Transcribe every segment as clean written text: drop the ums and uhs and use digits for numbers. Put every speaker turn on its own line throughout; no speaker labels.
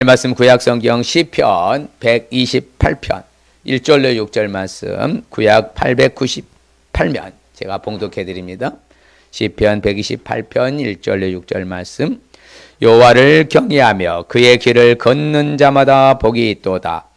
말씀 구약성경 시편 128편 1절로 6절 말씀 구약 898면 제가 봉독해 드립니다. 시편 128편 1절로 6절 말씀. 여호와를 경외하며 그의 길을 걷는 자마다 복이 있도다.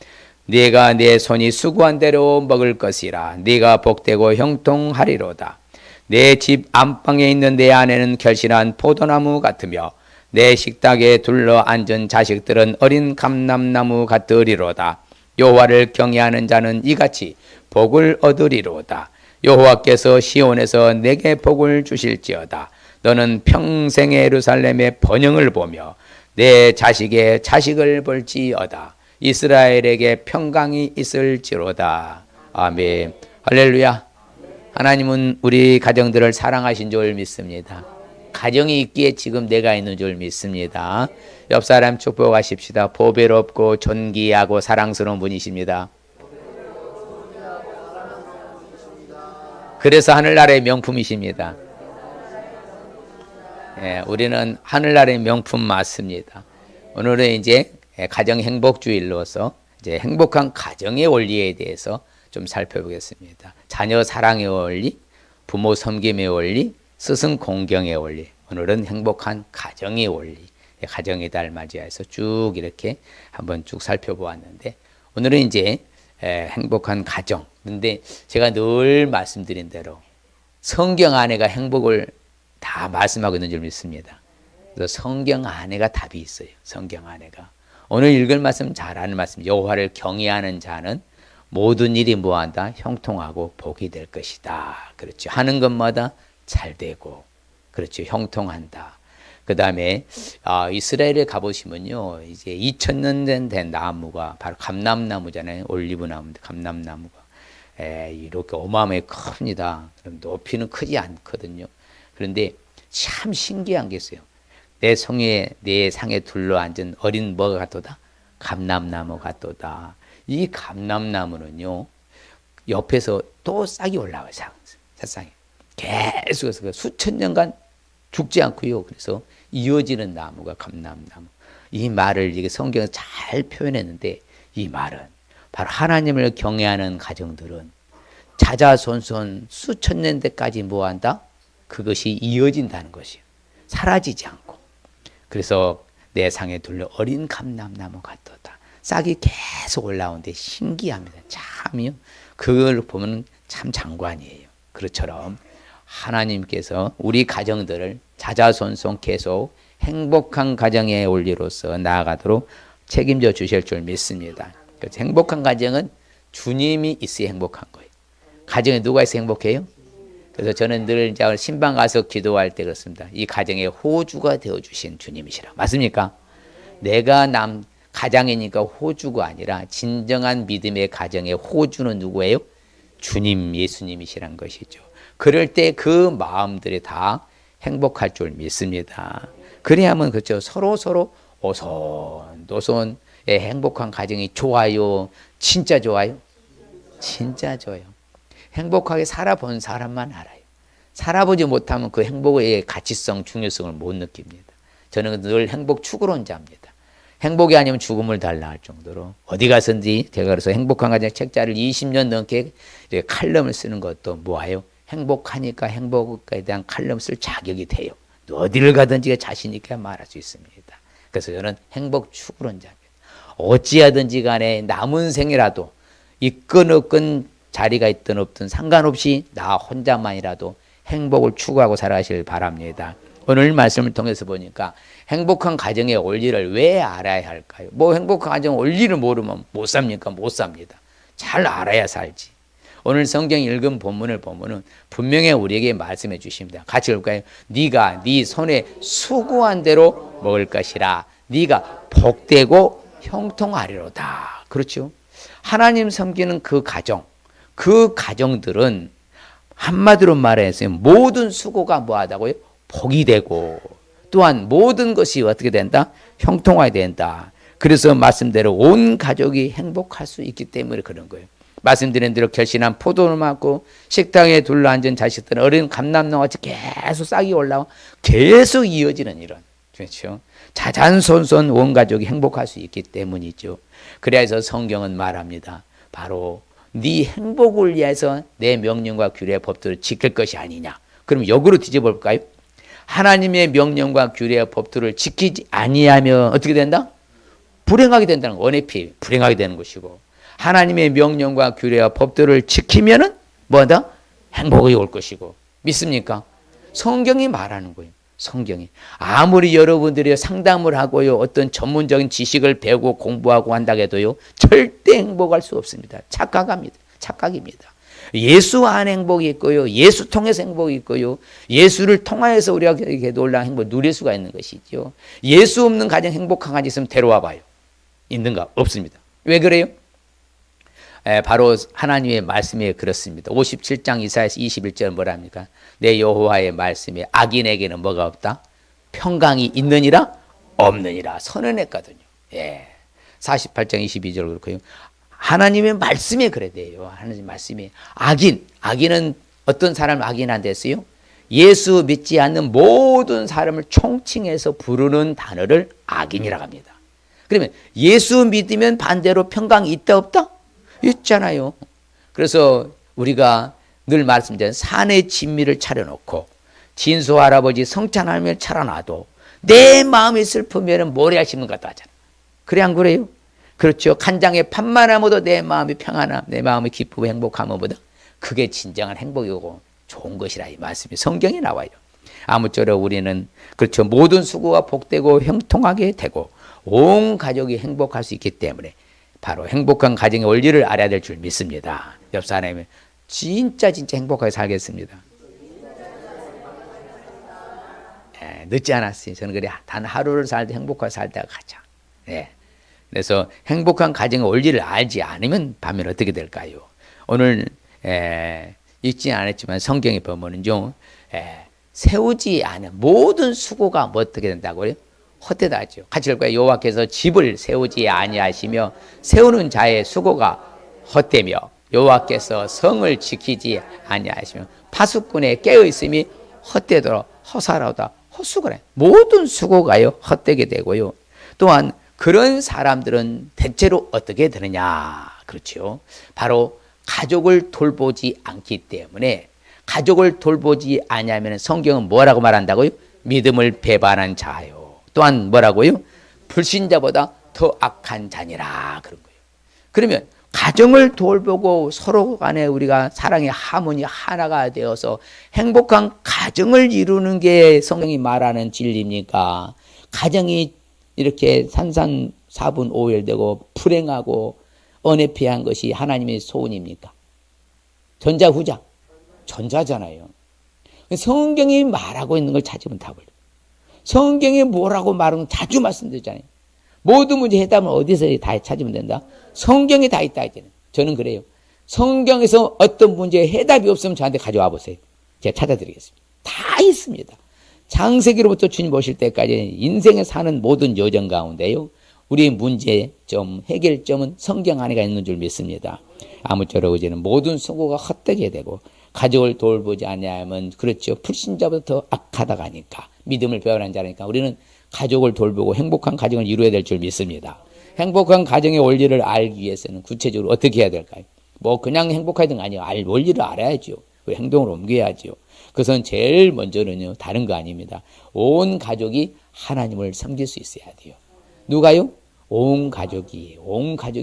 네가 내 손이 수고한 대로 먹을 것이라. 네가 복되고 형통하리로다. 내 집 안방에 있는 내 아내는 결실한 포도나무 같으며 내 식탁에 둘러 앉은 자식들은 어린 감람나무 같으리로다. 여호와를 경외하는 자는 이같이 복을 얻으리로다. 여호와께서 시온에서 내게 복을 주실지어다. 너는 평생의 예루살렘의 번영을 보며 내 자식의 자식을 볼지어다. 이스라엘에게 평강이 있을지로다. 아멘. 할렐루야. 하나님은 우리 가정들을 사랑하신 줄 믿습니다. 가정이 있기에 지금 내가 있는 줄 믿습니다. 옆 사람 축복하십시다. 보배롭고 존귀하고 사랑스러운 분이십니다. 그래서 하늘나라의 명품이십니다. 우리는 하늘나라의 명품 맞습니다. 오늘은 이제 가정 행복주일로서 이제 행복한 가정의 원리에 대해서 좀 살펴보겠습니다. 자녀 사랑의 원리, 부모 섬김의 원리, 스승 공경의 원리. 오늘은 행복한 가정의 원리, 가정의 달 맞이해서 쭉 이렇게 한번 쭉 살펴보았는데, 오늘은 이제 행복한 가정. 근데 제가 늘 말씀드린 대로 성경 안에가 행복을 다 말씀하고 있는 줄 믿습니다. 그래서 성경 안에가 답이 있어요. 성경 안에가. 오늘 읽을 말씀 잘 아는 말씀. 여호와를 경외하는 자는 모든 일이 뭐한다? 형통하고 복이 될 것이다. 그렇죠. 하는 것마다 잘 되고, 그렇죠. 형통한다. 그 다음에 이스라엘에 가보시면요, 이제 2000년 된 나무가 바로 감람나무잖아요. 올리브나무인데 감람나무가 이렇게 어마어마하게 큽니다. 그럼 높이는 크지 않거든요. 그런데 참 신기한 게 있어요. 내 상에 둘러앉은 어린 뭐가 같도다? 감람나무 같도다. 이 감람나무는요, 옆에서 또 싹이 올라와요. 새싹이. 계속해서 수천 년간 죽지 않고요. 그래서 이어지는 나무가 감람나무. 이 말을 이게 성경에서 잘 표현했는데, 이 말은 바로 하나님을 경외하는 가정들은 자자손손 수천 년대까지 뭐한다? 그것이 이어진다는 것이에요. 사라지지 않고. 그래서 내 상에 둘러 어린 감람나무 같도다. 싹이 계속 올라오는데 신기합니다. 참요. 그걸 보면 참 장관이에요. 그것처럼 하나님께서 우리 가정들을 자자손손 계속 행복한 가정의 원리로서 나아가도록 책임져 주실 줄 믿습니다. 그래서 행복한 가정은 주님이 있어야 행복한 거예요. 가정에 누가 있어 행복해요? 그래서 저는 늘 신방 가서 기도할 때 그렇습니다. 이 가정의 호주가 되어주신 주님이시라. 맞습니까? 내가 가장이니까 호주가 아니라 진정한 믿음의 가정의 호주는 누구예요? 주님 예수님이시란 것이죠. 그럴 때 그 마음들이 다 행복할 줄 믿습니다. 그래야만 그렇죠. 서로 오손도손 행복한 가정이 좋아요. 진짜 좋아요? 진짜 좋아요. 행복하게 살아본 사람만 알아요. 살아보지 못하면 그 행복의 가치성, 중요성을 못 느낍니다. 저는 늘 행복 추구론자입니다. 행복이 아니면 죽음을 달라 할 정도로 어디 가서든지 제가 그래서 행복한 가정 책자를 20년 넘게 칼럼을 쓰는 것도 뭐예요? 행복하니까 행복에 대한 칼럼 쓸 자격이 돼요. 어디를 가든지 자신 있게 말할 수 있습니다. 그래서 저는 행복 추구론자입니다. 어찌하든지 간에 남은 생이라도 있건 없건 자리가 있든 없든 상관없이 나 혼자만이라도 행복을 추구하고 살아가시길 바랍니다. 오늘 말씀을 통해서 보니까 행복한 가정의 원리를 왜 알아야 할까요? 뭐 행복한 가정 원리를 모르면 못 삽니까? 못 삽니다. 잘 알아야 살지. 오늘 성경 읽은 본문을 보면은 분명히 우리에게 말씀해 주십니다. 같이 읽을까요? 네가 네 손에 수고한 대로 먹을 것이라. 네가 복되고 형통하리로다. 그렇죠? 하나님 섬기는 그 가정, 그 가정들은 한마디로 말해서 모든 수고가 뭐하다고요? 복이 되고, 또한 모든 것이 어떻게 된다? 형통하게 된다. 그래서 말씀대로 온 가족이 행복할 수 있기 때문에 그런 거예요. 말씀드린 대로 결실한 포도를 맞고 식탁에 둘러앉은 자식들은 어린 감람나무같이 계속 싹이 올라와 계속 이어지는 이런 그렇죠. 자잔손손 온 가족이 행복할 수 있기 때문이죠. 그래서 성경은 말합니다. 바로 네 행복을 위해서 내 명령과 규례 법도를 지킬 것이 아니냐. 그럼 역으로 뒤집어 볼까요? 하나님의 명령과 규례 법도를 지키지 아니하면 어떻게 된다? 불행하게 된다는 거. 언해피 불행하게 되는 것이고, 하나님의 명령과 규례와 법도를 지키면은 뭐다? 행복이 올 것이고. 믿습니까? 성경이 말하는 거예요. 성경이. 아무리 여러분들이 상담을 하고요, 어떤 전문적인 지식을 배우고 공부하고 한다고 해도요, 절대 행복할 수 없습니다. 착각입니다. 예수 안 행복이 있고요, 예수 통해서 행복이 있고요, 예수를 통하여서 우리가 이렇게 놀라운 행복을 누릴 수가 있는 것이죠. 예수 없는 가정 행복한 가정 있으면 데려와 봐요. 있는가? 없습니다. 왜 그래요? 바로 하나님의 말씀이 그렇습니다. 57장 이사야서 21절 뭐라 합니까? 내 여호와의 말씀에 악인에게는 뭐가 없다? 평강이 있느니라 없느니라 선언했거든요. 48장 22절 그렇고요. 하나님의 말씀에 그래 돼요. 하나님 말씀에 악인은 어떤 사람을 악인한테 했어요? 예수 믿지 않는 모든 사람을 총칭해서 부르는 단어를 악인이라고 합니다. 그러면 예수 믿으면 반대로 평강이 있다 없다? 있잖아요. 그래서 우리가 늘 말씀드린 산의 진미를 차려놓고 진수 할아버지 성찬하며 차려놔도 내 마음이 슬프면 모래알 씹는 것 같다 하잖아. 그래 안 그래요? 그렇죠. 간장에 밥만 하면도 내 마음이 평안함, 내 마음이 기쁘고 행복함보다 그게 진정한 행복이고 좋은 것이라 이 말씀이 성경에 나와요. 아무쪼록 우리는 그렇죠. 모든 수고가 복되고 형통하게 되고 온 가족이 행복할 수 있기 때문에 바로 행복한 가정의 원리를 알아야 될 줄 믿습니다. 옆 사람이 진짜 행복하게 살겠습니다. 늦지 않았어요. 저는 그래 단 하루를 살도 행복하게 살다가 가자. 그래서 행복한 가정의 원리를 알지 않으면 반면 어떻게 될까요? 오늘 읽지 않았지만 성경에 보면은요, 세우지 않은 모든 수고가 뭐 어떻게 된다고요? 헛되다죠. 같이 읽을까요? 여호와께서 집을 세우지 아니하시며 세우는 자의 수고가 헛되며 여호와께서 성을 지키지 아니하시며 파수꾼의 깨어 있음이 헛되도록 허사로다 헛수고래. 모든 수고가요 헛되게 되고요. 또한 그런 사람들은 대체로 어떻게 되느냐? 그렇죠. 바로 가족을 돌보지 않기 때문에 가족을 돌보지 아니하면 성경은 뭐라고 말한다고요? 믿음을 배반한 자요. 또한 뭐라고요? 불신자보다 더 악한 자니라 그런 거예요. 그러면 가정을 돌보고 서로 간에 우리가 사랑의 하모니 하나가 되어서 행복한 가정을 이루는 게 성경이 말하는 진리입니까? 가정이 이렇게 산산사분 오열되고 불행하고 언해피한 것이 하나님의 소원입니까? 전자 후자? 전자잖아요. 성경이 말하고 있는 걸 찾으면 답을. 성경이 뭐라고 말하는 자주 말씀드리잖아요. 모든 문제 해답은 어디서 다 찾으면 된다? 성경에 다 있다 했잖아요. 저는 그래요. 성경에서 어떤 문제에 해답이 없으면 저한테 가져와 보세요. 제가 찾아드리겠습니다. 다 있습니다. 창세기로부터 주님 오실 때까지 인생에 사는 모든 여정 가운데요, 우리의 문제점, 해결점은 성경 안에가 있는 줄 믿습니다. 아무쪼록 이제는 모든 수고가 헛되게 되고 가족을 돌보지 아니하면 그렇죠. 불신자보다 더 악하다 가니까 믿음을 배반한 자니까 우리는 가족을 돌보고 행복한 가정을 이루어야 될 줄 믿습니다. 행복한 가정의 원리를 알기 위해서는 구체적으로 어떻게 해야 될까요? 뭐 그냥 행복하든 아니요. 원리를 알아야죠. 행동으로 옮겨야죠. 그것은 제일 먼저는요, 다른 거 아닙니다. 온 가족이 하나님을 섬길 수 있어야 돼요. 누가요? 온 가족이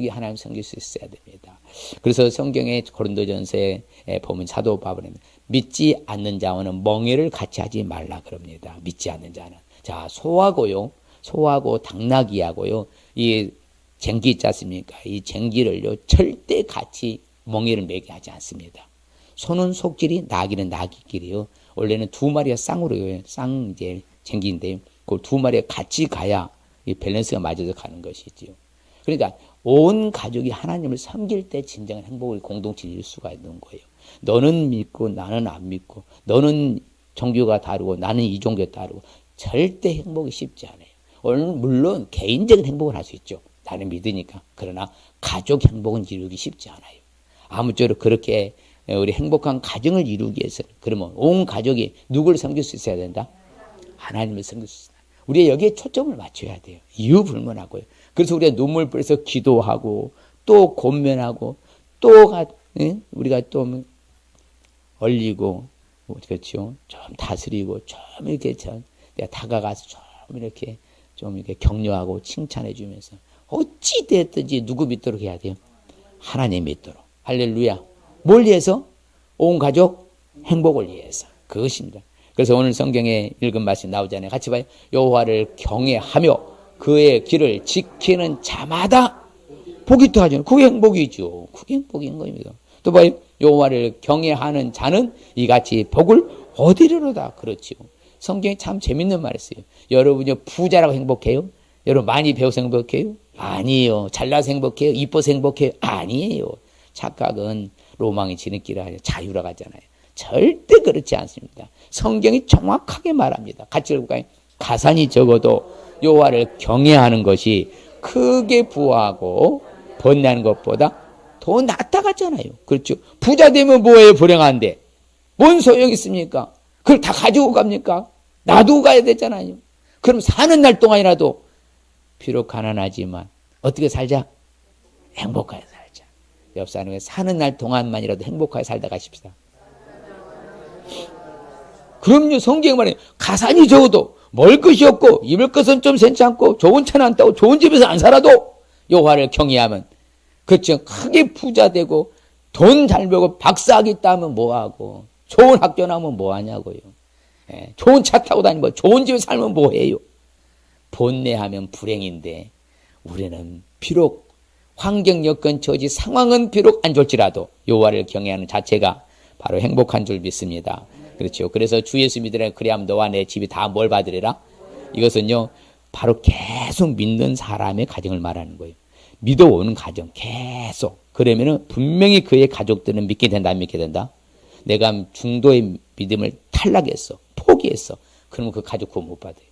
하나님 섬길 수 있어야 됩니다. 그래서 성경의 고린도전서에 보면 사도 바울은 믿지 않는 자와는 멍에를 같이 하지 말라 그럽니다. 믿지 않는 자는. 자, 소하고 당나귀하고요, 이 쟁기 있지 않습니까? 이 쟁기를요, 절대 같이 멍에를 매게 하지 않습니다. 소는 속끼리, 나귀는 나귀끼리요. 원래는 두 마리가 쌍으로요. 이제 쟁기인데요. 그 두 마리가 같이 가야 이 밸런스가 맞아서 가는 것이지요. 그러니까 온 가족이 하나님을 섬길 때 진정한 행복을 공동체를 이룰 수가 있는 거예요. 너는 믿고 나는 안 믿고, 너는 종교가 다르고 나는 이 종교 다르고, 절대 행복이 쉽지 않아요. 물론 개인적인 행복을 할 수 있죠. 나는 믿으니까. 그러나 가족 행복은 이루기 쉽지 않아요. 아무쪼록 그렇게 우리 행복한 가정을 이루기 위해서는, 그러면 온 가족이 누구를 섬길 수 있어야 된다? 하나님을 섬길 수 있어야 된다. 우리가 여기에 초점을 맞춰야 돼요. 이유 불문하고요. 그래서 우리가 눈물 뿌려서 기도하고 또 권면하고 또 우리가 또 얼리고 그렇죠. 좀 다스리고 좀 이렇게 내가 다가가서 좀 이렇게 격려하고 칭찬해 주면서 어찌 됐든지 누구 믿도록 해야 돼요? 하나님 믿도록. 할렐루야. 뭘 위해서? 온 가족 행복을 위해서. 그것입니다. 그래서 오늘 성경에 읽은 말씀 나오잖아요. 같이 봐요. 여호와를 경외하며 그의 길을 지키는 자마다 복이 더하잖아요. 그게 행복이죠. 그게 행복인 겁니다. 또 봐요. 여호와를 경외하는 자는 이같이 복을 얻으리로다. 그렇지요. 성경에 참 재밌는 말이 있어요. 여러분이 부자라고 행복해요? 여러분 많이 배워서 행복해요? 아니에요. 잘나서 행복해요? 이뻐서 행복해요? 아니에요. 착각은 로망이 지름길을 하여 자유라고 하잖아요. 절대 그렇지 않습니다. 성경이 정확하게 말합니다. 같이 읽어볼까요? 가산이 적어도 여호와를 경외하는 것이 크게 부하고 번뇌하는 것보다 더 낫다 하잖아요. 그렇죠. 부자 되면 뭐예요? 불행한데. 뭔 소용이 있습니까? 그걸 다 가지고 갑니까? 놔두고 가야 되잖아요. 그럼 사는 날 동안이라도 비록 가난하지만 어떻게 살자? 행복하게 살자. 옆 사람에게 사는 날 동안만이라도 행복하게 살다 가십시다. 그럼요. 성경에 말해요. 가산이 적어도 먹을 것이 없고 입을 것은 좀 괜찮고 좋은 차는 안 타고 좋은 집에서 안 살아도 여호와를 경외하면 그렇죠. 크게 부자 되고 돈 잘 벌고 박사학위 따면 뭐하고 좋은 학교 나오면 뭐하냐고요. 예, 좋은 차 타고 다니고 좋은 집에 살면 뭐해요. 본내하면 불행인데 우리는 비록 환경 여건 처지 상황은 비록 안 좋을지라도 여호와를 경외하는 자체가 바로 행복한 줄 믿습니다. 그렇죠. 그래서 주 예수 믿으라 그리하면 너와 내 집이 다 뭘 받으리라? 이것은요 바로 계속 믿는 사람의 가정을 말하는 거예요. 믿어오는 가정 계속. 그러면은 분명히 그의 가족들은 믿게 된다 안 믿게 된다? 내가 중도의 믿음을 탈락했어. 포기했어. 그러면 그 가족 구원 못 받아요.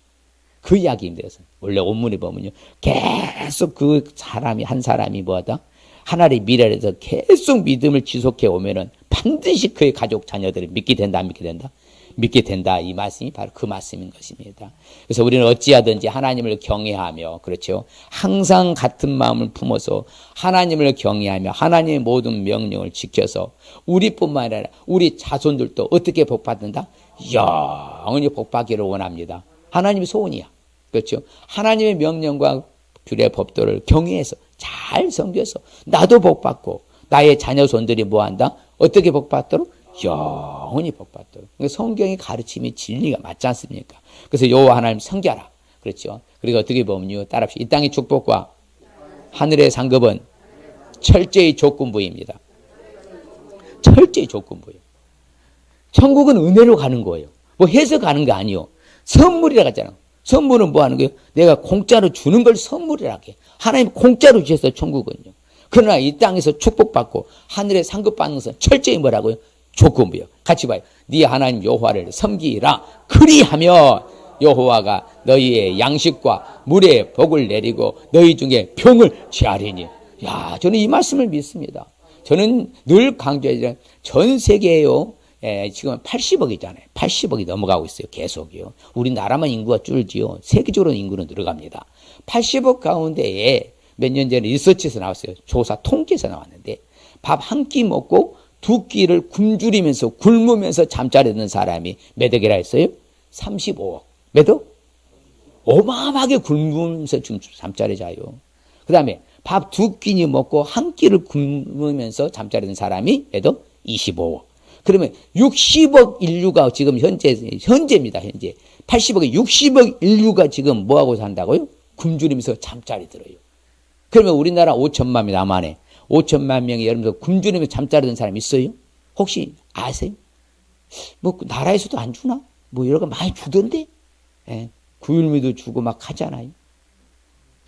그 이야기입니다. 원래 원문에 보면요. 계속 그 사람이 한 사람이 뭐하다? 하나님의 미래에서 계속 믿음을 지속해 오면은 반드시 그의 가족 자녀들이 믿게 된다 안 믿게 된다? 믿게 된다. 이 말씀이 바로 그 말씀인 것입니다. 그래서 우리는 어찌하든지 하나님을 경외하며 그렇죠. 항상 같은 마음을 품어서 하나님을 경외하며 하나님의 모든 명령을 지켜서 우리뿐만 아니라 우리 자손들도 어떻게 복받는다? 영원히 복받기를 원합니다. 하나님의 소원이야. 그렇죠. 하나님의 명령과 규례 법도를 경외해서 잘 섬겨서 나도 복받고 나의 자녀손들이 뭐한다? 어떻게 복받도록? 영원히 복받도록. 그러니까 성경의 가르침이 진리가 맞지 않습니까? 그래서 여호와 하나님 섬겨라. 그렇죠. 그리고 어떻게 보면요. 따라합시다. 이 땅의 축복과 하늘의 상급은 철저히 조건부입니다. 철저히 조건부예요. 천국은 은혜로 가는 거예요. 뭐 해서 가는 거 아니요. 선물이라고 하잖아. 선물은 뭐 하는 거예요? 내가 공짜로 주는 걸 선물이라고 해. 하나님 공짜로 주셨어요. 천국은요. 그러나 이 땅에서 축복받고 하늘의 상급 받는 것은 철저히 뭐라고요? 조건부요. 같이 봐요. 네 하나님 여호와를 섬기라. 그리하며 여호와가 너희의 양식과 물의 복을 내리고 너희 중에 병을 취하리니. 야, 저는 이 말씀을 믿습니다. 저는 늘 강조하지만 전 세계에요. 지금 80억이잖아요. 80억이 넘어가고 있어요. 계속이요. 우리나라만 인구가 줄지요. 세계적으로 인구는 늘어갑니다. 80억 가운데에 몇 년 전에 리서치에서 나왔어요. 조사 통계에서 나왔는데 밥 한 끼 먹고 두 끼를 굶주리면서 굶으면서 잠자리 드는 사람이 몇 억이라 했어요? 35억. 몇 억? 어마어마하게 굶으면서 지금 잠자리 자요. 그 다음에 밥 두 끼니 먹고 한 끼를 굶으면서 잠자리 드는 사람이 몇 억? 25억. 그러면 60억 인류가 지금 현재입니다. 현재 80억에 60억 인류가 지금 뭐하고 산다고요? 굶주리면서 잠자리 들어요. 그러면 우리나라 5천만 명 남한에 5천만 명이 여러분들 굶주리면서 잠자리 드는 사람 있어요? 혹시 아세요? 뭐 나라에서도 안 주나? 뭐 여러 거 많이 주던데? 예, 구일미도 주고 막 하잖아요.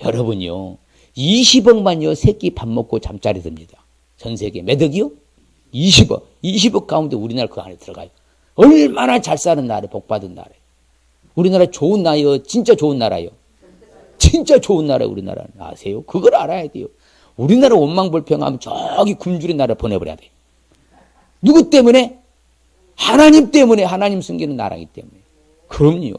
여러분요 20억만요 새끼 밥 먹고 잠자리 듭니다. 전 세계 몇 억이요? 20억. 20억 가운데 우리나라 그 안에 들어가요. 얼마나 잘 사는 나라에 복받은 나라에. 우리나라 좋은 나라요. 진짜 좋은 나라요. 진짜 좋은 나라예요. 우리나라는. 아세요? 그걸 알아야 돼요. 우리나라 원망불평하면 저기 굶주린 나라 보내버려야 돼요. 누구 때문에? 하나님 때문에. 하나님 숨기는 나라이기 때문에. 그럼요.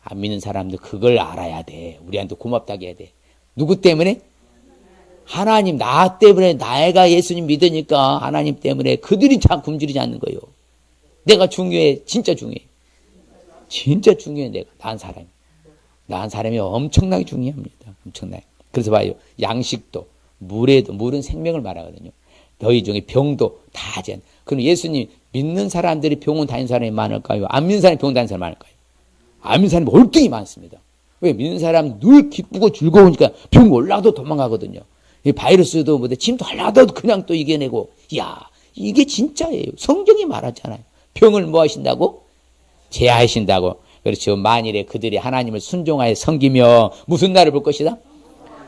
안 믿는 사람도 그걸 알아야 돼. 우리한테 고맙다고 해야 돼. 누구 때문에? 하나님, 나 때문에, 내가 예수님 믿으니까 하나님 때문에 그들이 참 굶주리지 않는 거예요. 내가 중요해. 진짜 중요해. 진짜 중요해. 내가. 낳은 사람이 엄청나게 중요합니다. 엄청나게. 그래서 봐요. 양식도, 물은 생명을 말하거든요. 너희 중에 병도 다 하지 않아. 그럼 예수님 믿는 사람들이 병원 다니는 사람이 많을까요? 안 믿는 사람이 병원 다니는 사람이 많을까요? 안 믿는 사람이 월등히 많습니다. 왜? 믿는 사람은 늘 기쁘고 즐거우니까 병 올라도 도망가거든요. 이 바이러스도 뭐데 침도 하려도 그냥 또 이겨내고. 야, 이게 진짜예요. 성경이 말하잖아요. 병을 뭐 하신다고? 제하신다고. 그렇죠. 만일에 그들이 하나님을 순종하여 섬기며 무슨 날을 볼 것이다?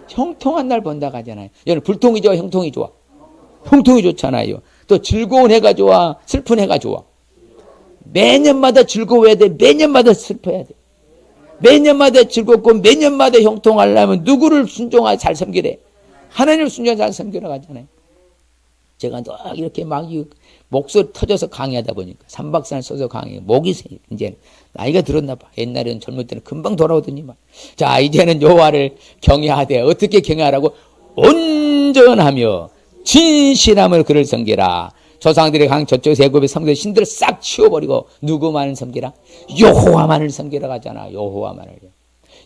형통한 날 본다고 하잖아요. 여러분 불통이 좋아, 형통이 좋아? 형통이 좋잖아요. 또 즐거운 해가 좋아, 슬픈 해가 좋아? 매년마다 즐거워야 돼. 매년마다 슬퍼야 돼. 매년마다 즐겁고 매년마다 형통하려면 누구를 순종하여 잘 섬기래? 하나님을 순종하여 잘 섬기라고 하잖아요. 제가 또 이렇게 막 목소리 터져서 강의하다 보니까 3박 4일 써서 강의, 목이 이제 나이가 들었나 봐. 옛날에는 젊을 때는 금방 돌아오더니만. 자, 이제는 여호와를 경외하되 어떻게 경외하라고? 온전하며 진실함을 그를 섬기라. 조상들의 강 저쪽 애굽의 성들 신들을 싹 치워버리고 누구만을 섬기라? 여호와만을 섬기라고 하잖아. 여호와만을.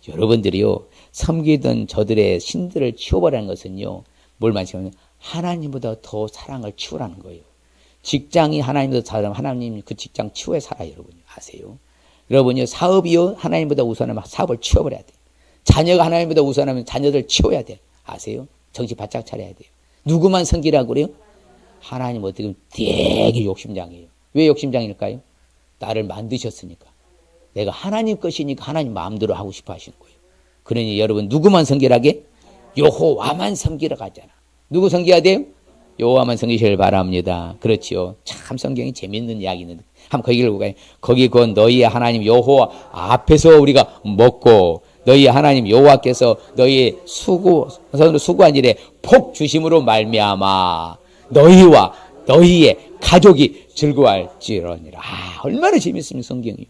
여러분들이요, 섬기던 저들의 신들을 치워버리는 것은요, 뭘 말씀하냐면 하나님보다 더 사랑을 치우라는 거예요. 직장이 하나님보다 사랑, 하나님 그 직장 치워야 살아요. 여러분 아세요? 여러분요, 사업이요, 하나님보다 우선하면 사업을 치워버려야 돼. 자녀가 하나님보다 우선하면 자녀들 치워야 돼. 아세요? 정신 바짝 차려야 돼요. 누구만 섬기라고 그래요? 하나님 어떻게 보면 되게 욕심장이에요. 왜 욕심장일까요? 나를 만드셨으니까. 내가 하나님 것이니까 하나님 마음대로 하고 싶어 하시는 거예요. 그러니 여러분 누구만 섬기라게? 여호와만 섬기라고 하잖아. 누구 섬겨야 돼요? 여호와만 섬기시길 바랍니다. 그렇지요. 참 성경이 재밌는 이야기는 한번 거기를 보가요. 거기 그 너희의 하나님 여호와 앞에서 우리가 먹고 너희 하나님 여호와께서 너희의 수고한 일에 복 주심으로 말미암아 너희와 너희의 가족이 즐거워할지러니라. 아, 얼마나 재밌습니까 성경이.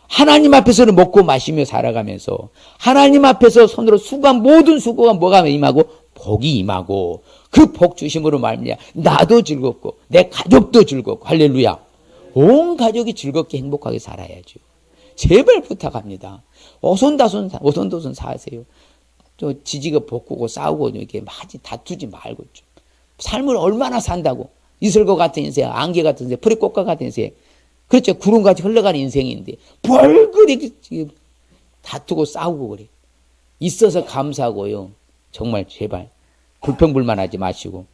하나님 앞에서는 먹고 마시며 살아가면서 하나님 앞에서 손으로 수고한 모든 수고가 뭐가 임하고 복이 임하고 그 복 주심으로 말미암아 나도 즐겁고 내 가족도 즐겁고 할렐루야. 온 가족이 즐겁게 행복하게 살아야죠. 제발 부탁합니다. 오손도손 사세요. 또 지지가 볶고 싸우고 이렇게 많이 다투지 말고 좀. 삶을 얼마나 산다고. 이슬과 같은 인생, 안개 같은 인생, 프리꽃과 같은 인생. 그렇죠. 구름같이 흘러가는 인생인데 뭘 그렇게 다투고 싸우고 그래. 있어서 감사하고요. 정말 제발 불평불만하지 마시고.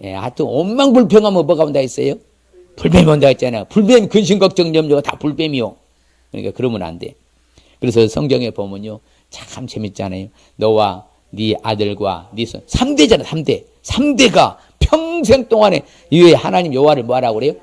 예, 하여튼 엉망불평하면 뭐가 온다 했어요? 불뱀이 온다 했잖아요. 불뱀 근심걱정 염려가 다 불뱀이요. 그러니까 그러면 안 돼. 그래서 성경에 보면요. 참 재밌잖아요. 너와 네 아들과 네 손. 3대잖아 3대. 3대가 평생 동안에 이 하나님 여호와를 뭐하라고 그래요?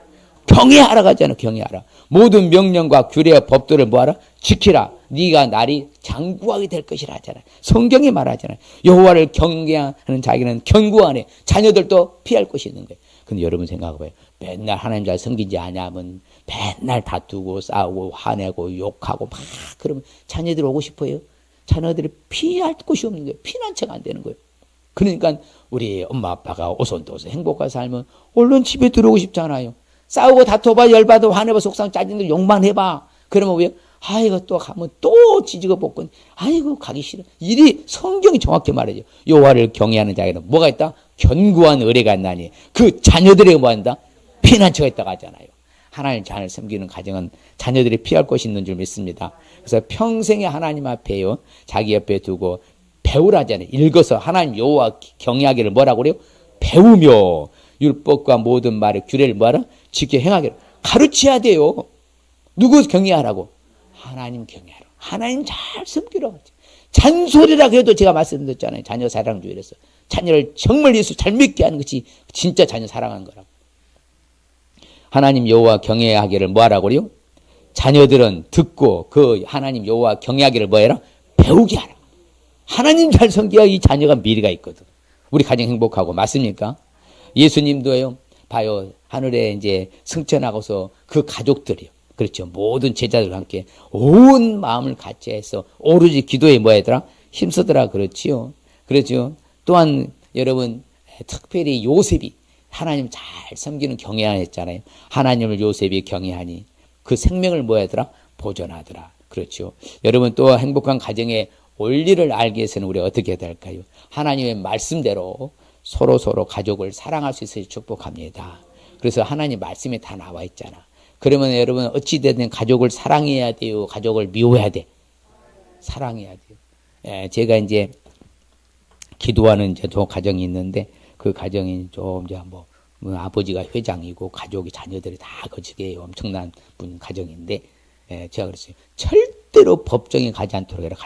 경외하라 하잖아. 경외하라. 모든 명령과 규례와 법도를 뭐하라? 지키라. 네가 날이 장구하게 될 것이라 하잖아. 성경이 말하잖아. 여호와를 경외하는 자기는 견고하네. 자녀들도 피할 것이 있는 거예요. 근데 여러분 생각해봐요. 맨날 하나님 잘 섬기지 않으면 맨날 다투고 싸우고 화내고 욕하고 막 그러면 자녀들 오고 싶어요? 자녀들이 피할 곳이 없는 거예요. 피난처가 안 되는 거예요. 그러니까 우리 엄마 아빠가 오손도손 행복하게 살면 얼른 집에 들어오고 싶잖아요. 싸우고 다퉈봐 열받아 화내봐 속상 짜증도 욕만 해봐. 그러면 왜? 아이고 또 가면 또 지지고 볶고 아이고 가기 싫어. 이리 성경이 정확히 말해줘. 여호와를 경외하는 자에게는 뭐가 있다? 견고한 의뢰가 있나니 그 자녀들에게 뭐 한다? 피난처가 있다고 하잖아요. 하나님 잘 섬기는 가정은 자녀들이 피할 곳이 있는 줄 믿습니다. 그래서 평생에 하나님 앞에요. 자기 옆에 두고 배우라잖아요. 읽어서 하나님 여호와 경외하기를 뭐라고 그래요? 배우며 율법과 모든 말의 규례를 뭐하라? 지켜 행하기를 가르쳐야 돼요. 누구 경외하라고? 하나님 경외하라. 하나님 잘 섬기라고 하죠. 잔소리라고 해도 제가 말씀드렸잖아요. 자녀 사랑주의라서. 자녀를 정말 예수 잘 믿게 하는 것이 진짜 자녀 사랑하는 거라고. 하나님 여호와 경외하기를 뭐하라고 그래요? 자녀들은 듣고 그 하나님 여호와 경외하기를 뭐해라? 배우게 하라. 하나님 잘 섬겨야 이 자녀가 미래가 있거든. 우리 가정 행복하고 맞습니까? 예수님도요. 봐요. 하늘에 이제 승천하고서 그 가족들이요. 그렇죠. 모든 제자들과 함께 온 마음을 같이 해서 오로지 기도에 뭐 하더라? 힘쓰더라. 그렇지요. 그렇죠. 또한 여러분 특별히 요셉이 하나님 잘 섬기는 경외하였잖아요. 하나님을 요셉이 경외하니 그 생명을 뭐 하더라? 보존하더라. 그렇죠. 여러분 또 행복한 가정의 원리를 알기 위해서는 우리가 어떻게 해야 될까요? 하나님의 말씀대로 서로 가족을 사랑할 수 있을 축복합니다. 그래서 하나님 말씀에 다 나와 있잖아. 그러면 여러분 어찌되든 가족을 사랑해야 돼요? 가족을 미워해야 돼? 사랑해야 돼요. 예, 제가 이제 기도하는 이제 저 가정이 있는데 그 가정이 좀 이제 뭐 아버지가 회장이고 가족이 자녀들이 다 거지게 엄청난 분 가정인데 예, 제가 그랬어요. 절대로 법정에 가지 않도록 해라.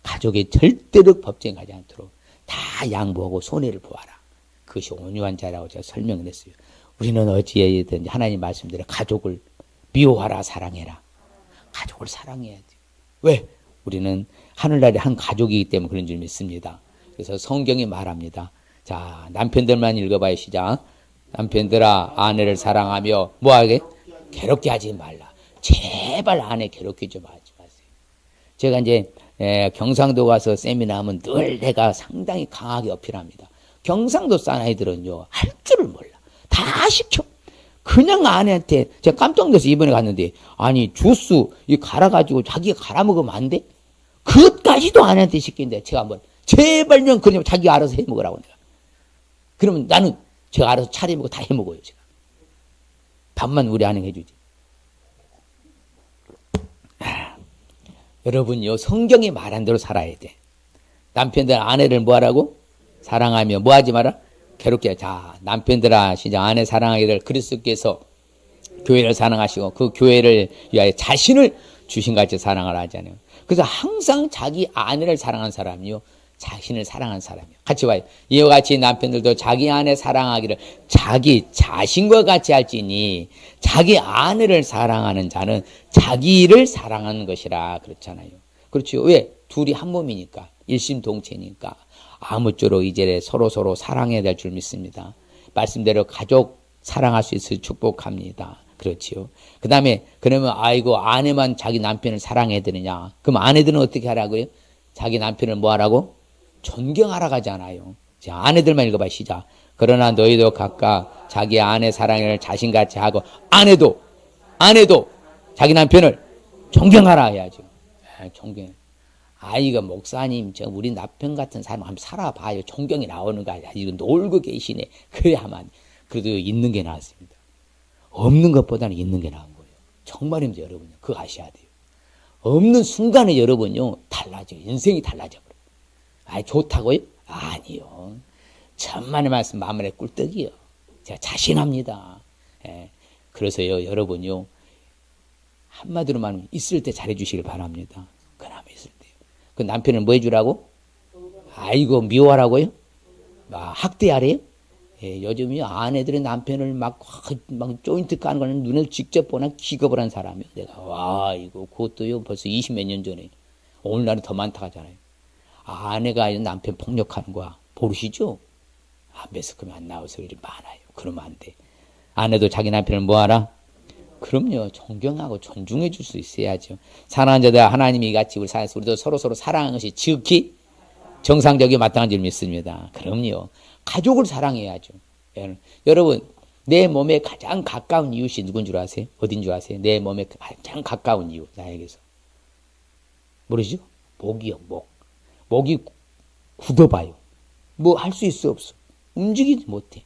가족이 절대로 법정에 가지 않도록 다 양보하고 손해를 보아라. 그것이 온유한 자라고 제가 설명을 했어요. 우리는 어찌해야든지 하나님 말씀대로 가족을 미워하라 사랑해라. 가족을 사랑해야 돼요. 왜? 우리는 하늘나라의 한 가족이기 때문에 그런 줄 믿습니다. 그래서 성경이 말합니다. 자, 남편들만 읽어봐요. 시작. 남편들아 아내를 사랑하며 뭐하게? 괴롭게 하지 말라. 제발 아내 괴롭게 좀 하지 마세요. 제가 이제 경상도 가서 세미나 하면 늘 내가 상당히 강하게 어필합니다. 경상도 사나이들은요 할 줄을 몰라. 다 시켜. 그냥 아내한테 제가 깜짝 놀라서 이번에 갔는데 아니 주스 이 갈아가지고 자기가 갈아 먹으면 안 돼? 그것까지도 아내한테 시키는데 제가 한번 제발 좀 그냥 자기가 알아서 해 먹으라고 내가. 그러면 나는 제가 알아서 차려 먹고 다 해 먹어요. 제가. 밥만 우리 아내가 해주지. 여러분요 성경이 말한 대로 살아야 돼. 남편들 아내를 뭐하라고? 사랑하며 뭐하지 마라? 괴롭게. 자, 남편들아 시작. 아내 사랑하기를 그리스도께서 교회를 사랑하시고 그 교회를 위하여 자신을 주신같이 사랑하라 하잖아요. 그래서 항상 자기 아내를 사랑하는 사람이요 자신을 사랑하는 사람이요. 같이 봐요. 이와 같이 남편들도 자기 아내 사랑하기를 자기 자신과 같이 할지니 자기 아내를 사랑하는 자는 자기를 사랑하는 것이라 그렇잖아요. 그렇죠. 왜? 둘이 한 몸이니까 일심동체니까 아무쪼록 이제 서로 사랑해야 될 줄 믿습니다. 말씀대로 가족 사랑할 수 있을 축복합니다. 그렇지요. 그 다음에 그러면 아이고 아내만 자기 남편을 사랑해야 되느냐? 그럼 아내들은 어떻게 하라고요? 자기 남편을 뭐 하라고? 존경하라 하잖아요. 자, 아내들만 읽어봐 시작. 그러나 너희도 각각 자기 아내 사랑을 자신같이 하고 아내도 자기 남편을 존경하라 해야죠. 존경. 아이가 목사님 저 우리 남편 같은 사람 한번 살아봐요. 존경이 나오는 거 아니야. 이거 놀고 계시네. 그래야만 그래도 있는 게 나았습니다. 없는 것보다는 있는 게 나은 거예요. 정말입니다 여러분. 그거 아셔야 돼요. 없는 순간에 여러분요 달라져요. 인생이 달라져버려요. 아 좋다고요? 아니요. 천만의 말씀 마음에 꿀떡이요. 제가 자신합니다. 예. 그래서요 여러분요 한마디로 말하면 있을 때 잘해주시길 바랍니다. 그나마 있을 때요. 그 남편을 뭐 해주라고? 아이고 미워하라고요? 학대하래요? 예, 요즘이 아내들의 남편을 막 조인트 까는 거는 눈에 직접 보나 기겁을 한 사람이에요. 내가 와 이거 그것도요 벌써 20몇 년 전에 오늘날은 더 많다 하잖아요. 아내가 남편 폭력하는 거야. 모르시죠? 매스컴에 안 나와서 일이 많아요. 그러면 안 돼. 아내도 자기 남편을 뭐하라? 그럼요. 존경하고 존중해 줄 수 있어야죠. 사랑하는 자들 하나님이 같이 우리 사회에서 우리도 서로 사랑하는 것이 지극히 정상적이고 마땅한 줄 믿습니다. 그럼요. 가족을 사랑해야죠. 여러분 내 몸에 가장 가까운 이웃이 누군 줄 아세요? 어딘 줄 아세요? 내 몸에 가장 가까운 이웃 나에게서. 모르시죠? 목이요. 목이 굳어봐요. 뭐 할 수 있어 없어. 움직이지 못해.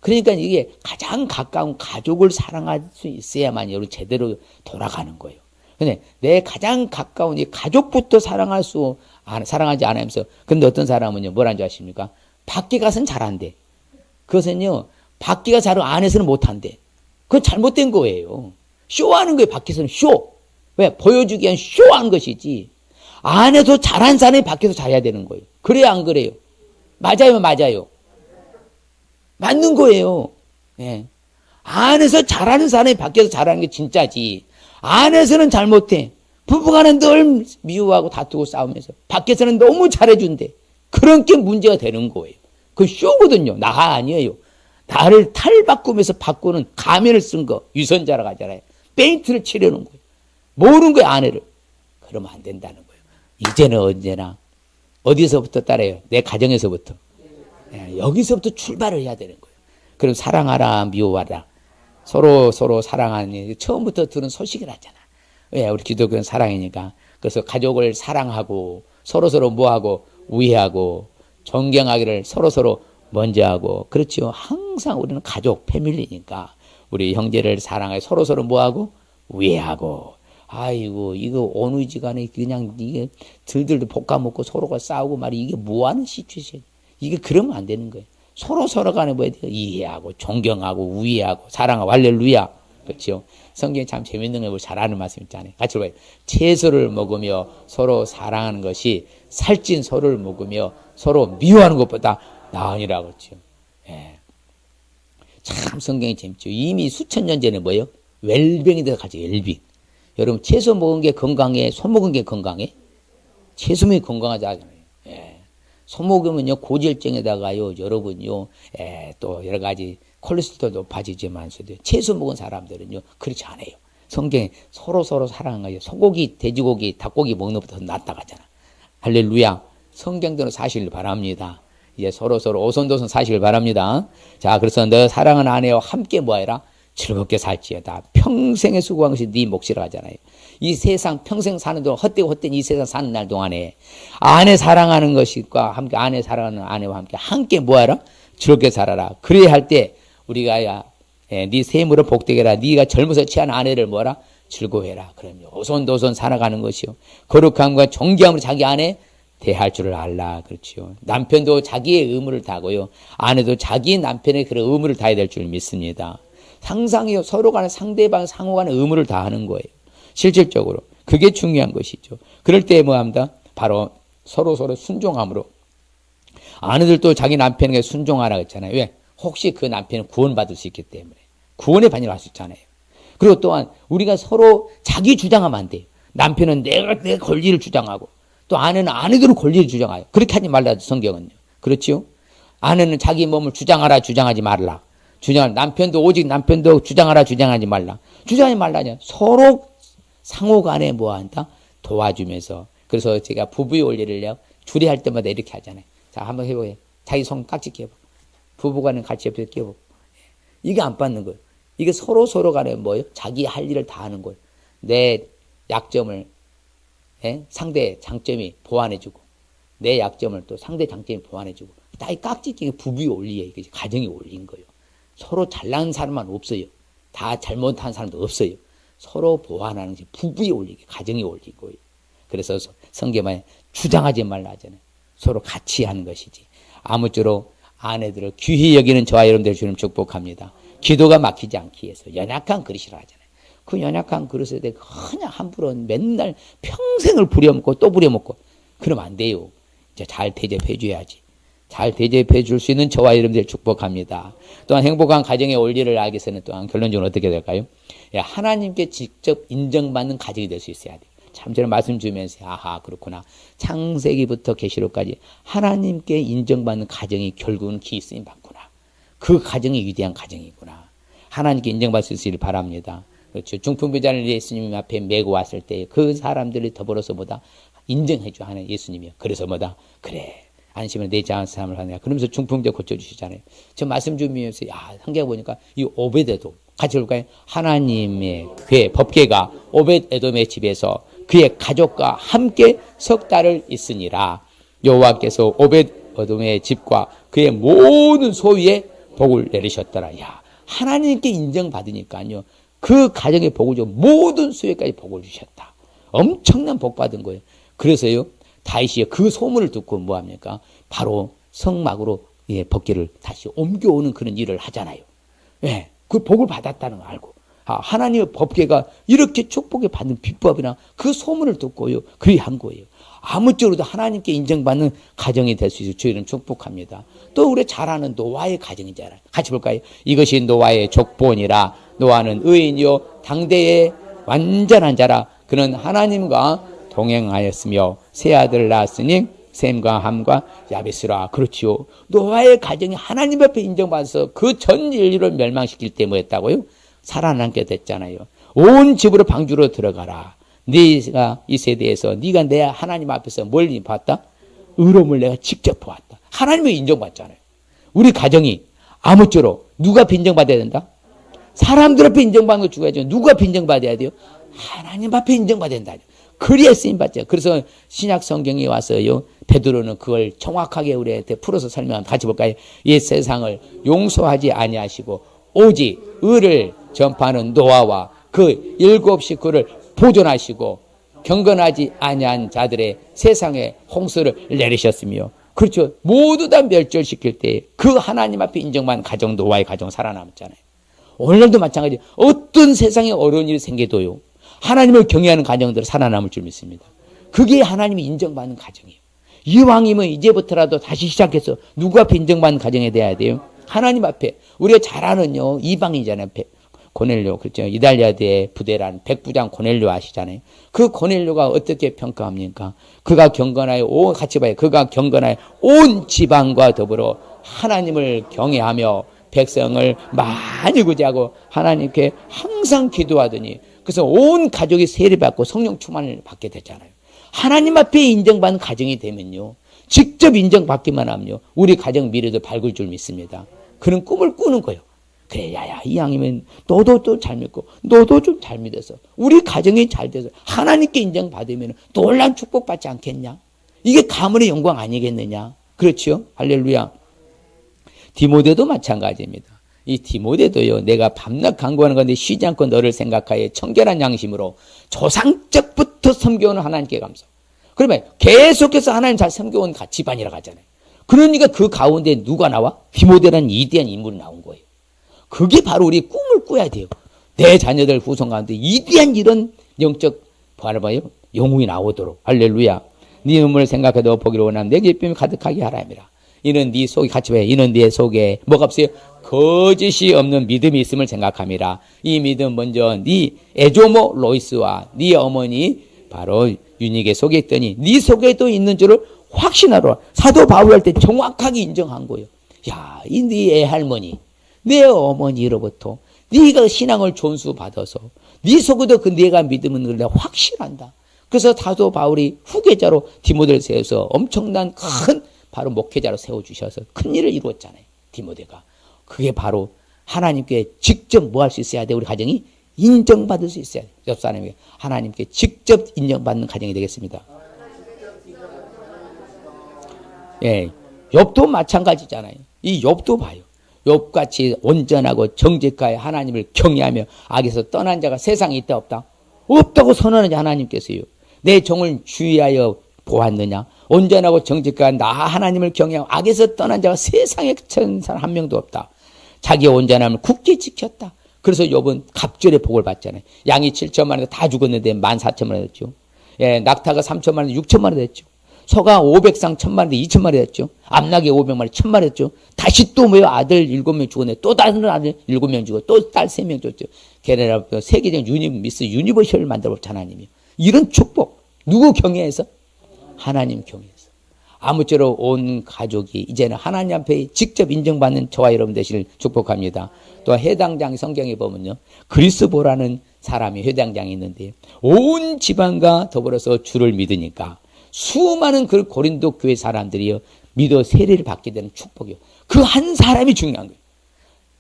그러니까 이게 가장 가까운 가족을 사랑할 수 있어야만 여러분 제대로 돌아가는 거예요. 근데 내 가장 가까운 이 가족부터 사랑하지 않으면서 근데 어떤 사람은요 뭐라는 줄 아십니까? 밖에 가서는 잘한대. 그것은요 밖에 가서 잘하고 안에서는 못한대. 그건 잘못된 거예요. 쇼하는 거예요. 밖에서는 쇼. 왜? 보여주기 위한 쇼하는 것이지. 안에서 잘한 사람이 밖에서 잘해야 되는 거예요. 그래야 안 그래요? 맞아요. 맞는 거예요. 예. 안에서 잘하는 사람이 밖에서 잘하는 게 진짜지. 안에서는 잘못해. 부부간은 늘 미워하고 다투고 싸우면서 밖에서는 너무 잘해준대. 그런 게 문제가 되는 거예요. 그 쇼거든요. 나 아니에요. 나를 탈바꿈해서 바꾸는 가면을 쓴 거 유선자라고 하잖아요. 페인트를 칠해놓은 거예요. 모르는 거예요, 아내를. 그러면 안 된다는 거예요. 이제는 언제나 어디서부터 따라요? 내 가정에서부터. 여기서부터 출발을 해야 되는 거예요. 그럼 사랑하라, 미워하라. 서로 사랑하는, 처음부터 들은 소식이라잖아. 왜? 우리 기독교는 사랑이니까. 그래서 가족을 사랑하고, 서로 뭐하고, 우애하고, 존경하기를 서로 먼저 하고, 그렇죠. 항상 우리는 가족, 패밀리니까, 우리 형제를 사랑하고, 서로 뭐하고, 우애하고, 아이고, 이거 어느 지간에 그냥 이게 들들 볶아먹고 서로가 싸우고 말이 이게 뭐 하는 시츄에이션. 이게 그러면 안 되는 거예요. 서로 간에 뭐 이해하고, 존경하고, 우애하고, 사랑하고, 할렐루야. 그렇죠. 성경이 참 재밌는 걸 잘하는 말씀 있잖아요. 같이 봐요. 채소를 먹으며 서로 사랑하는 것이 살찐 소를 먹으며 서로 미워하는 것보다 나으니라고 그렇죠. 예. 참 성경이 재밌죠. 이미 수천 년 전에 뭐예요? 웰빙이 돼서 가죠. 웰빙. 여러분 채소 먹은 게 건강해? 소 먹은 게 건강해? 채소 먹이 건강하지 않아요. 예. 소 먹으면요 고지혈증에다가요 여러분요 또 여러 가지 콜레스테롤도 높아지지만서도 채소 먹은 사람들은요 그렇지 않아요. 성경에 서로 사랑하는 거예요. 소고기, 돼지고기, 닭고기 먹는 것보다 더 낫다고 하잖아. 할렐루야. 성경대로 사시길 바랍니다. 이제 서로 오손도손 사시길 바랍니다. 자, 그래서 너 사랑하는 아내와 함께 뭐하라? 즐겁게 살지어다. 평생에 수고한 것이 네 몫이라 하잖아요. 이 세상 평생 사는 동안 헛된 이 세상 사는 날 동안에 아내 사랑하는 것과 함께 아내 사랑하는 아내와 함께 뭐하라? 즐겁게 살아라. 그래야 할 때 우리가 네 세물을 복되게 해라. 네가 젊어서 취한 아내를 뭐하라? 즐거워해라. 그럼요. 오손도손 살아가는 것이요. 거룩함과 존경함으로 자기 아내 대할 줄을 알라. 그렇죠. 남편도 자기의 의무를 다하고요. 아내도 자기 남편의 그런 의무를 다해야 될 줄 믿습니다. 상상이요. 서로 간에 상대방 상호 간에 의무를 다하는 거예요. 실질적으로. 그게 중요한 것이죠. 그럴 때 뭐 합니다? 바로 서로 순종함으로. 아내들도 자기 남편에게 순종하라고 했잖아요. 왜? 혹시 그 남편은 구원받을 수 있기 때문에. 구원의 반열을 할 수 있잖아요. 그리고 또한 우리가 서로 자기 주장하면 안 돼요. 남편은 내 권리를 주장하고 또 아내는 아내대로 권리를 주장해요. 그렇게 하지 말라 성경은요. 그렇지요? 아내는 자기 몸을 주장하라 주장하지 말라. 남편도 주장하라 주장하지 말라. 주장하지 말라냐. 서로 상호 간에 뭐 한다? 도와주면서. 그래서 제가 부부의 원리를요. 주례할 때마다 이렇게 하잖아요. 자, 한번 해보세요. 자기 손 깍지 끼워봐. 부부간에 같이 옆에서 끼워봐. 이게 안 받는 거예요. 이게 서로 간에 뭐예요? 자기 할 일을 다 하는 거예요. 내 약점을 상대 장점이 보완해주고 내 약점을 또 상대 장점이 보완해주고 다 이 깍지 끼는 부부의 원리예요. 이게 가정이 올린 거예요. 서로 잘난 사람만 없어요. 다 잘못한 사람도 없어요. 서로 보완하는 것이 부부의 원리고 가정이 올린 거예요. 그래서 성경에 주장하지 말라 하잖아요. 서로 같이 하는 것이지. 아무쪼록 아내들을 귀히 여기는 저와 여러분들 주님 축복합니다. 기도가 막히지 않기 위해서 연약한 그릇이라 하잖아요. 그 연약한 그릇에 대해 그냥 함부로 맨날 평생을 부려먹고 또 부려먹고 그러면 안 돼요. 이제 잘 대접해 줘야지. 잘 대접해 줄 수 있는 저와 여러분들 축복합니다. 또한 행복한 가정의 원리를 알기 위해서는 또한 결론적으로 어떻게 될까요? 하나님께 직접 인정받는 가정이 될 수 있어야 돼요. 참 저는 말씀 주면서 아하 그렇구나. 창세기부터 계시록까지 하나님께 인정받는 가정이 결국은 기이 쓰임 받구나. 그 가정이 위대한 가정이구나. 하나님께 인정받을 수 있기를 바랍니다. 그렇죠. 중풍병자를 예수님 앞에 메고 왔을 때 그 사람들이 더불어서 뭐다 인정해 줘 하는 예수님이요. 그래서 뭐다 그래. 안심을 내 자한 사람을 하냐. 그러면서 중풍병자 고쳐주시잖아요. 저 말씀 주면서 성경 보니까 이 오벳에돔 같이 볼까요? 하나님의 그의 법궤가 오벳에돔의 집에서 그의 가족과 함께 석 달을 있으니라. 여호와께서 오벳에돔의 집과 그의 모든 소유에 복을 내리셨더라. 하나님께 인정받으니까요. 그 가정의 복을 줘 모든 소유까지 복을 주셨다. 엄청난 복 받은 거예요. 그래서요. 다윗이 그 소문을 듣고 뭐합니까? 바로 성막으로 법궤를 다시 옮겨오는 그런 일을 하잖아요. 그 복을 받았다는 걸 알고 하나님의 법궤가 이렇게 축복을 받는 비법이나 그 소문을 듣고요. 그리 한 거예요. 아무쪼록도 하나님께 인정받는 가정이 될 수 있을 주의는 축복합니다. 또 우리 잘 아는 노아의 가정이잖아요. 같이 볼까요? 이것이 노아의 족보니라. 노아는 의인이요 당대의 완전한 자라. 그는 하나님과 동행하였으며 세 아들을 낳았으니 셈과 함과 야베스라. 그렇지요. 노아의 가정이 하나님 앞에 인정받아서 그 전 인류를 멸망시킬 때 뭐였다고요? 살아남게 됐잖아요. 온 집으로 방주로 들어가라. 네가 이 세대에서 네가 내 하나님 앞에서 뭘 봤다? 의로움을 내가 직접 보았다. 하나님을 인정받잖아요. 우리 가정이 아무쪼록 누가 앞에 인정받아야 된다? 사람들 앞에 인정받는 거 죽어야죠. 누가 앞에 인정받아야 돼요? 하나님 앞에 인정받아야 된다. 그래야 쓰임받죠. 그래서 신약 성경에 와서요, 베드로는 그걸 정확하게 우리한테 풀어서 설명합니다. 같이 볼까요? 이 세상을 용서하지 아니하시고 오직 의를 전파하는 노아와 그 7 식구를 보존하시고 경건하지 아니한 자들의 세상에 홍수를 내리셨으며, 그렇죠. 모두 다 멸절시킬 때 그 하나님 앞에 인정받는 가정, 노아의 가정 살아남았잖아요. 오늘날도 마찬가지. 어떤 세상에 어려운 일이 생겨도요, 하나님을 경외하는 가정들은 살아남을 줄 믿습니다. 그게 하나님이 인정받는 가정이에요. 이왕이면 이제부터라도 다시 시작해서 누구 앞에 인정받는 가정에 대해야 돼요? 하나님 앞에. 우리가 잘 아는요, 이방이잖아요. 고넬료, 그렇죠. 이달리아대 부대라는 백부장 고넬료 아시잖아요. 그 고넬료가 어떻게 평가합니까? 그가 경건하여 같이 봐요. 그가 경건하여 온 지방과 더불어 하나님을 경외하며 백성을 많이 구제하고 하나님께 항상 기도하더니, 그래서 온 가족이 세례받고 성령 충만을 받게 됐잖아요. 하나님 앞에 인정받는 가정이 되면요, 직접 인정받기만 하면요, 우리 가정 미래도 밝을 줄 믿습니다. 그런 꿈을 꾸는 거예요. 그래, 야야, 이왕이면 너도 또 잘 믿고 너도 좀 잘 믿어서 우리 가정이 잘 돼서 하나님께 인정받으면 놀란 축복받지 않겠냐? 이게 가문의 영광 아니겠느냐? 그렇죠? 할렐루야. 디모데도 마찬가지입니다. 이 디모데도요, 내가 밤낮 간구하는 건데 쉬지 않고 너를 생각하여 청결한 양심으로 조상적부터 섬겨오는 하나님께 감사. 그러면 계속해서 하나님 잘 섬겨온 집안이라고 하잖아요. 그러니까 그 가운데 누가 나와? 디모데라는 위대한 인물이 나온 거예요. 그게 바로 우리 꿈을 꿔야 돼요. 내 자녀들 후손 가운데 위대한 이런 영적 봐요, 영웅이 나오도록. 할렐루야. 네 눈물을 생각해도 보기를 원하면 내 기쁨이 가득하게 하라입니다. 이는 네 속에, 같이 봐요. 이는 네 속에 뭐가 없어요? 거짓이 없는 믿음이 있음을 생각함이라. 이 믿음 먼저 네 에조모 로이스와 네 어머니 바로 유니게 속에 있더니 네 속에도 있는 줄을 확신하라. 사도 바울 할 때 정확하게 인정한 거예요. 야, 이 네 애할머니, 내 어머니로부터 네가 신앙을 존수받아서 네 속에도 그 네가 믿음은 내가 확신한다. 그래서 사도 바울이 후계자로 디모데를 세워서 엄청난 큰 바로 목회자로 세워주셔서 큰 일을 이루었잖아요. 디모데가. 그게 바로 하나님께 직접 뭐 할 수 있어야 돼? 우리 가정이 인정받을 수 있어야 돼. 옆 사람에게 하나님께 직접 인정받는 가정이 되겠습니다. 예, 욥도 마찬가지잖아요. 이 욥도 봐요. 욥같이 온전하고 정직하여 하나님을 경외하며 악에서 떠난 자가 세상에 있다 없다? 없다고 선언하는 하나님께서요. 내 종을 주의하여 보았느냐? 온전하고 정직한 나 하나님을 경외하고 악에서 떠난 자가 세상에 천 사람 한 명도 없다. 자기 온전함을 굳게 지켰다. 그래서 욥은 갑절의 복을 받잖아요. 양이 7천마리 다 죽었는데 14,000마리 됐죠. 예, 낙타가 3천마리 6천마리 됐죠. 소가 500상 1000마리 2000마리 됐죠. 암낙이 500마리 1000마리 됐죠. 다시 또 뭐요? 아들 7명 죽었네. 또 다른 아들 7명 죽었고 또 딸 3명 죽었죠. 걔네라 세계적 미스 유니버셜을 만들어볼 하나님이요. 이런 축복 누구 경외해서? 하나님 경외해서. 아무쪼록 온 가족이 이제는 하나님 앞에 직접 인정받는 저와 여러분 되시를 축복합니다. 또 해당장 성경에 보면요, 그리스보라는 사람이 해당장이 있는데 온 집안과 더불어서 주를 믿으니까 수많은 그 고린도 교회 사람들이요 믿어 세례를 받게 되는 축복이요. 그 한 사람이 중요한 거예요.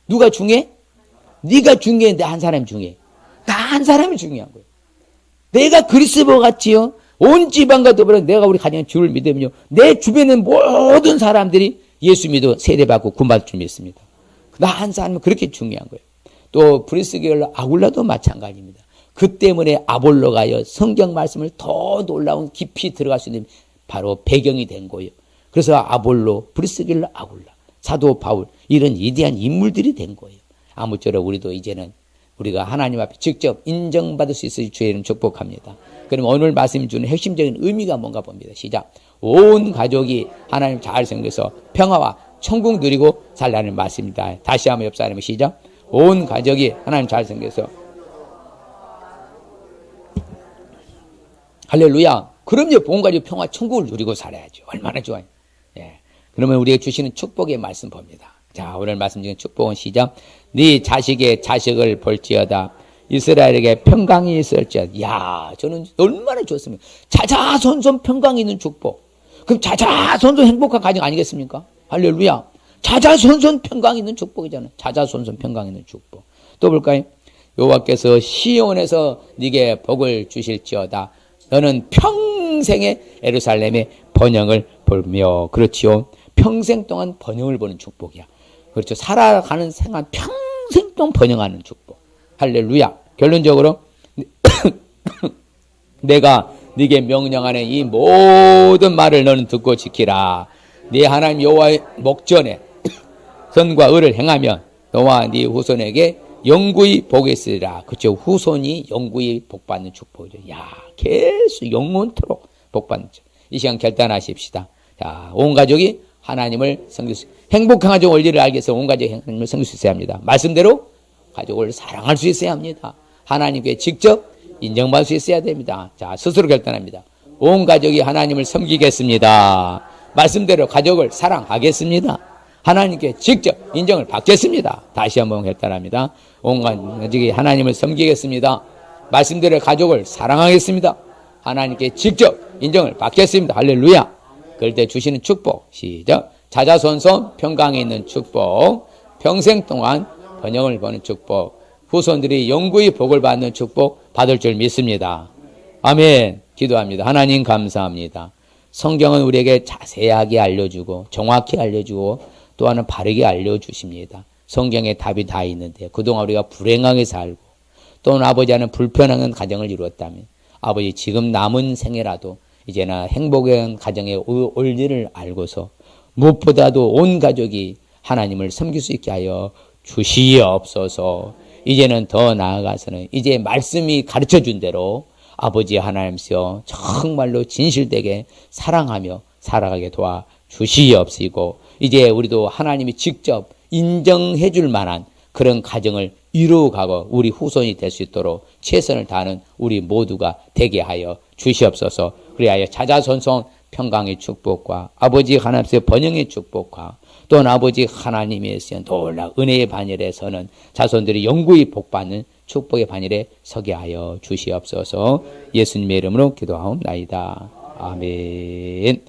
누가 중요해? 네가 중요해. 내 한 사람이 중요해. 나 한 사람이 중요한 거예요. 내가 그리스도 같이요 온 집안과 더불어 내가 우리 가정의 주를 믿으면요 내 주변의 모든 사람들이 예수 믿어 세례받고 구원받을 줄 믿습니다. 나 한 사람은 그렇게 중요한 거예요. 또 브리스게일러 아굴라도 마찬가지입니다. 그 때문에 아볼로가요 성경 말씀을 더 놀라운 깊이 들어갈 수 있는 바로 배경이 된 거예요. 그래서 아볼로, 브리스게일러, 아굴라, 사도 바울 이런 위대한 인물들이 된 거예요. 아무쪼록 우리도 이제는 우리가 하나님 앞에 직접 인정받을 수 있을 주의 이름 축복합니다. 그럼 오늘 말씀이 주는 핵심적인 의미가 뭔가 봅니다. 시작. 온 가족이 하나님 잘 섬겨서 평화와 천국 누리고 살라는 말씀입니다. 다시 한번 옆 사람이 시작. 온 가족이 하나님 잘 섬겨서 할렐루야. 그럼요. 온 가족 평화 천국을 누리고 살아야죠. 얼마나 좋아요. 예. 그러면 우리에게 주시는 축복의 말씀 봅니다. 자, 오늘 말씀 중에 축복은 시작. 네 자식의 자식을 볼지어다. 이스라엘에게 평강이 있을지어다. 야, 저는 얼마나 좋습니까? 자자손손 평강이 있는 축복. 그럼 자자손손 행복한 가정 아니겠습니까? 할렐루야. 자자손손 평강이 있는 축복이잖아요. 자자손손 평강이 있는 축복. 또 볼까요? 여호와께서 시온에서 네게 복을 주실지어다. 너는 평생에 예루살렘의 번영을 보며. 그렇지요. 평생 동안 번영을 보는 축복이야. 그렇죠. 살아가는 생활 평생 동안 번영하는 축복. 할렐루야. 결론적으로 내가 네게 명령하는 이 모든 말을 너는 듣고 지키라. 네 하나님 여호와의 목전에 선과 의를 행하면 너와 네 후손에게 영구히 복이 있으리라. 그렇죠. 후손이 영구히 복받는 축복이죠. 야, 계속 영원토록 복받는 축복. 이 시간 결단하십시다. 자, 온 가족이 하나님을 섬길 수, 행복한 가족 원리를 알기 위해서 온 가족이 하나님을 섬길 수 있어야 합니다. 말씀대로 가족을 사랑할 수 있어야 합니다. 하나님께 직접 인정받을 수 있어야 됩니다. 자, 스스로 결단합니다. 온 가족이 하나님을 섬기겠습니다. 말씀대로 가족을 사랑하겠습니다. 하나님께 직접 인정을 받겠습니다. 다시 한번 결단합니다. 온 가족이 하나님을 섬기겠습니다. 말씀대로 가족을 사랑하겠습니다. 하나님께 직접 인정을 받겠습니다. 할렐루야. 그럴 때 주시는 축복. 시작. 자자손손 평강에 있는 축복. 평생 동안 번영을 보는 축복. 후손들이 영구히 복을 받는 축복 받을 줄 믿습니다. 아멘. 기도합니다. 하나님 감사합니다. 성경은 우리에게 자세하게 알려주고 정확히 알려주고 또한 바르게 알려주십니다. 성경에 답이 다 있는데 그동안 우리가 불행하게 살고 또는 아버지와는 불편한 가정을 이루었다면 아버지 지금 남은 생애라도 이제는 행복한 가정의 원리를 알고서 무엇보다도 온 가족이 하나님을 섬길 수 있게 하여 주시옵소서. 이제는 더 나아가서는 이제 말씀이 가르쳐준 대로 아버지 하나님께서 정말로 진실되게 사랑하며 살아가게 도와 주시옵시고 이제 우리도 하나님이 직접 인정해 줄 만한 그런 가정을 이루어가고 우리 후손이 될 수 있도록 최선을 다하는 우리 모두가 되게 하여 주시옵소서. 그리하여 자자손손 평강의 축복과 아버지 하나님의 번영의 축복과 또한 아버지 하나님의 놀라운 은혜의 반열에 서는 자손들이 영구히 복받는 축복의 반열에 서게 하여 주시옵소서. 예수님의 이름으로 기도하옵나이다. 아멘.